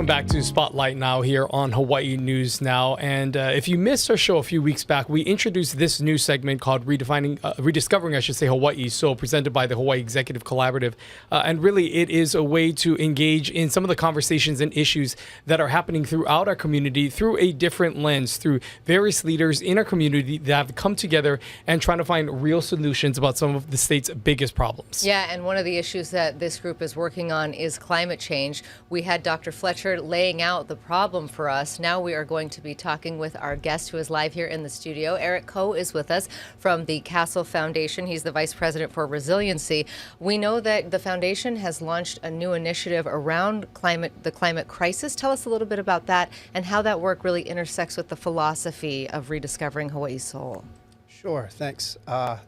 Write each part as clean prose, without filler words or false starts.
Welcome back to Spotlight Now here on Hawaii News Now. And if you missed our show a few weeks back, we introduced this new segment called Rediscovering, Hawaii Soul, presented by the Hawaii Executive Collaborative. And really, it is a way to engage in some of the conversations and issues that are happening throughout our community through a different lens, through various leaders in our community that have come together and trying to find real solutions about some of the state's biggest problems. Yeah, and one of the issues that this group is working on is climate change. We had Dr. Fletcher laying out the problem for us. Now we are going to be talking with our guest who is live here in the studio. Eric Koh is with us from the Castle Foundation. He's the Vice President for Resiliency. We know that the foundation has launched a new initiative around the climate crisis. Tell us a little bit about that and how that work really intersects with the philosophy of rediscovering Hawaii's soul. Sure, thanks.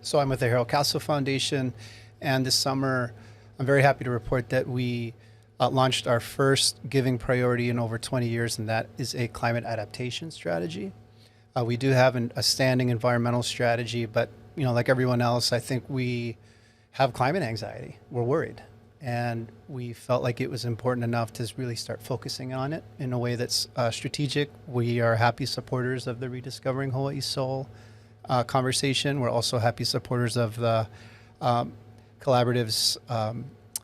So I'm with the Harold Castle Foundation, and this summer I'm very happy to report that we launched our first giving priority in over 20 years, and that is a climate adaptation strategy. We do have a standing environmental strategy, but like everyone else, I think we have climate anxiety. We're worried, and we felt like it was important enough to really start focusing on it in a way that's strategic. We are happy supporters of the Rediscovering Hawaii's Soul conversation. We're also happy supporters of the Collaborative's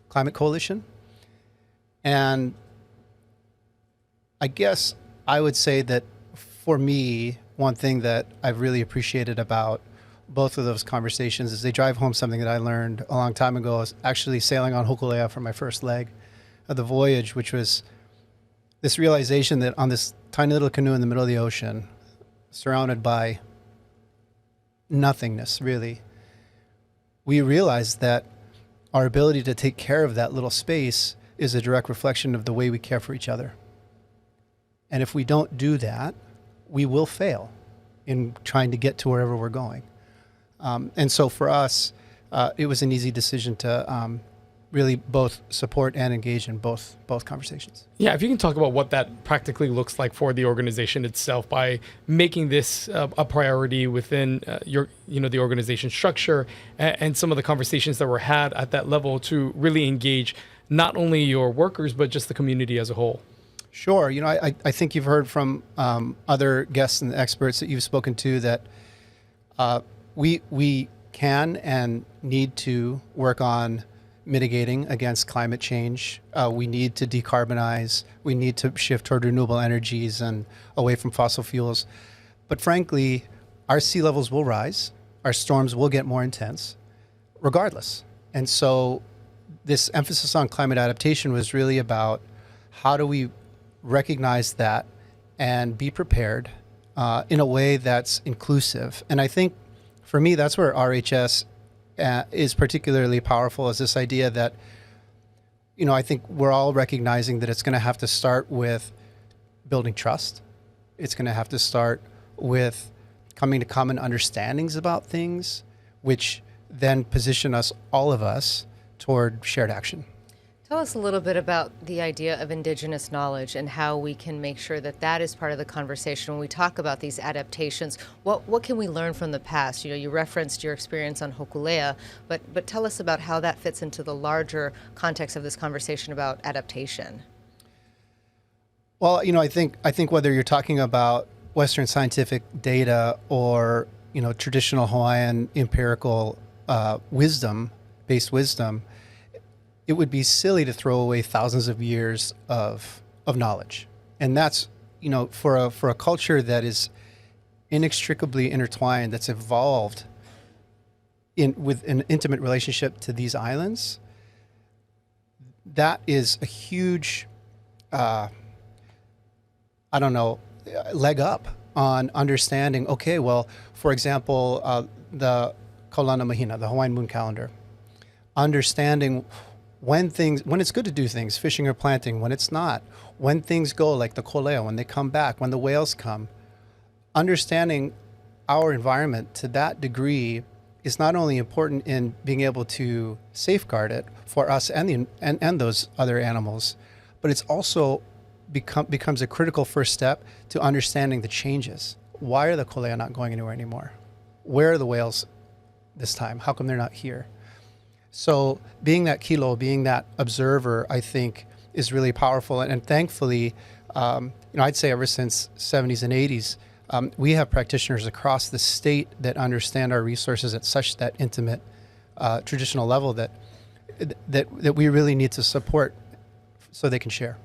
Climate Coalition. And I guess I would say that for me, one thing that I've really appreciated about both of those conversations is they drive home something that I learned a long time ago. I was actually sailing on Hokulea for my first leg of the voyage, which was this realization that on this tiny little canoe in the middle of the ocean, surrounded by nothingness, really, we realized that our ability to take care of that little space is a direct reflection of the way we care for each other. And if we don't do that, we will fail in trying to get to wherever we're going. And so for us, it was an easy decision to really both support and engage in both conversations. Yeah, if you can talk about what that practically looks like for the organization itself by making this a priority within the organization structure and some of the conversations that were had at that level to really engage not only your workers, but just the community as a whole. Sure. I think you've heard from other guests and experts that you've spoken to that we can and need to work on mitigating against climate change. We need to decarbonize. We need to shift toward renewable energies and away from fossil fuels. But frankly, our sea levels will rise. Our storms will get more intense regardless. And so this emphasis on climate adaptation was really about how do we recognize that and be prepared in a way that's inclusive. And I think for me, that's where RHS is particularly powerful, is this idea that, I think we're all recognizing that it's going to have to start with building trust. It's going to have to start with coming to common understandings about things, which then position all of us toward shared action. Tell us a little bit about the idea of indigenous knowledge and how we can make sure that that is part of the conversation when we talk about these adaptations. What can we learn from the past? You referenced your experience on Hokulea, but tell us about how that fits into the larger context of this conversation about adaptation. Well, I think whether you're talking about Western scientific data or traditional Hawaiian empirical based wisdom, it would be silly to throw away thousands of years of knowledge. And that's, for a culture that is inextricably intertwined, that's evolved with an intimate relationship to these islands, that is a huge, leg up on understanding, okay, well, for example, the Kaulana Mahina, the Hawaiian moon calendar, understanding when it's good to do things, fishing or planting, when it's not, when things go like the kolea, when they come back, when the whales come, understanding our environment to that degree is not only important in being able to safeguard it for us and those other animals, but it's also becomes a critical first step to understanding the changes. Why are the kolea not going anywhere anymore? Where are the whales this time? How come they're not here? So being that kilo, being that observer, I think is really powerful. And thankfully, I'd say ever since 70s and 80s, we have practitioners across the state that understand our resources at such that intimate, traditional level that we really need to support so they can share.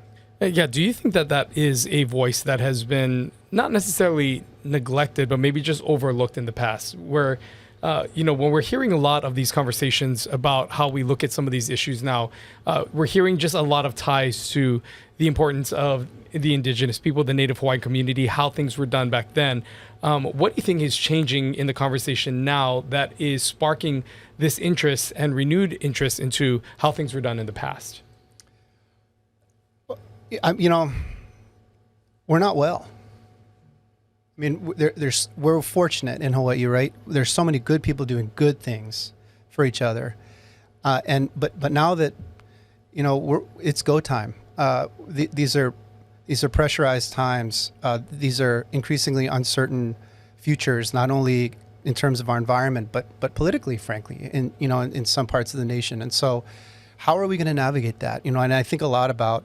Yeah, do you think that that is a voice that has been not necessarily neglected, but maybe just overlooked in the past? Where, when we're hearing a lot of these conversations about how we look at some of these issues now, we're hearing just a lot of ties to the importance of the indigenous people, the Native Hawaiian community, how things were done back then. What do you think is changing in the conversation now that is sparking this interest and renewed interest into how things were done in the past? We're not well. I mean, we're fortunate in Hawaii, right? There's so many good people doing good things for each other, but now that it's go time. These are pressurized times. These are increasingly uncertain futures, not only in terms of our environment, but politically, frankly, in some parts of the nation. And so, how are we going to navigate that? And I think a lot about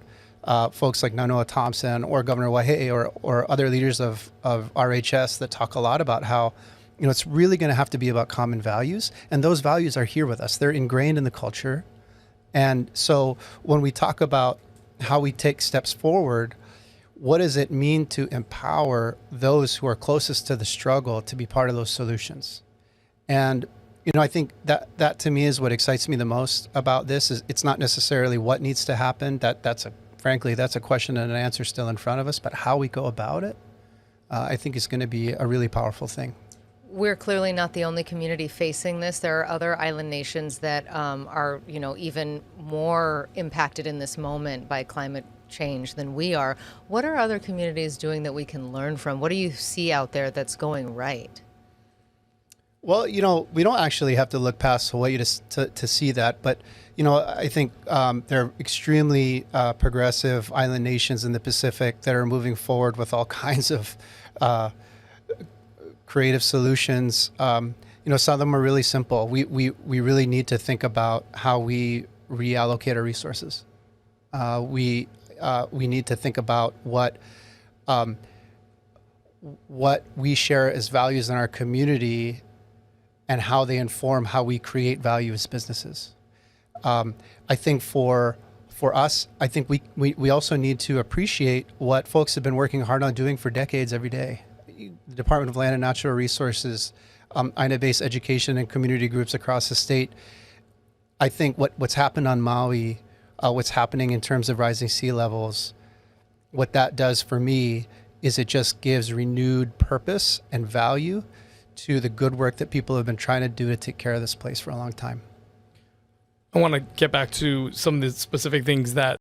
folks like Nanoa Thompson or Governor Waihee or other leaders of RHS that talk a lot about how it's really going to have to be about common values, and those values are here with us. They're ingrained in the culture. And so when we talk about how we take steps forward, what does it mean to empower those who are closest to the struggle to be part of those solutions? And I think that to me is what excites me the most about this. Is it's not necessarily what needs to happen. Frankly, that's a question and an answer still in front of us, but how we go about it, I think is going to be a really powerful thing. We're clearly not the only community facing this. There are other island nations that are, even more impacted in this moment by climate change than we are. What are other communities doing that we can learn from? What do you see out there that's going right? Well, we don't actually have to look past Hawaii to see that, but I think there are extremely progressive island nations in the Pacific that are moving forward with all kinds of creative solutions. Some of them are really simple. We really need to think about how we reallocate our resources. We need to think about what we share as values in our community and how they inform how we create value as businesses. I think for us, I think we also need to appreciate what folks have been working hard on doing for decades every day. The Department of Land and Natural Resources, Aina-based education and community groups across the state. I think what's happened on Maui, what's happening in terms of rising sea levels, what that does for me is it just gives renewed purpose and value to the good work that people have been trying to do to take care of this place for a long time. I want to get back to some of the specific things that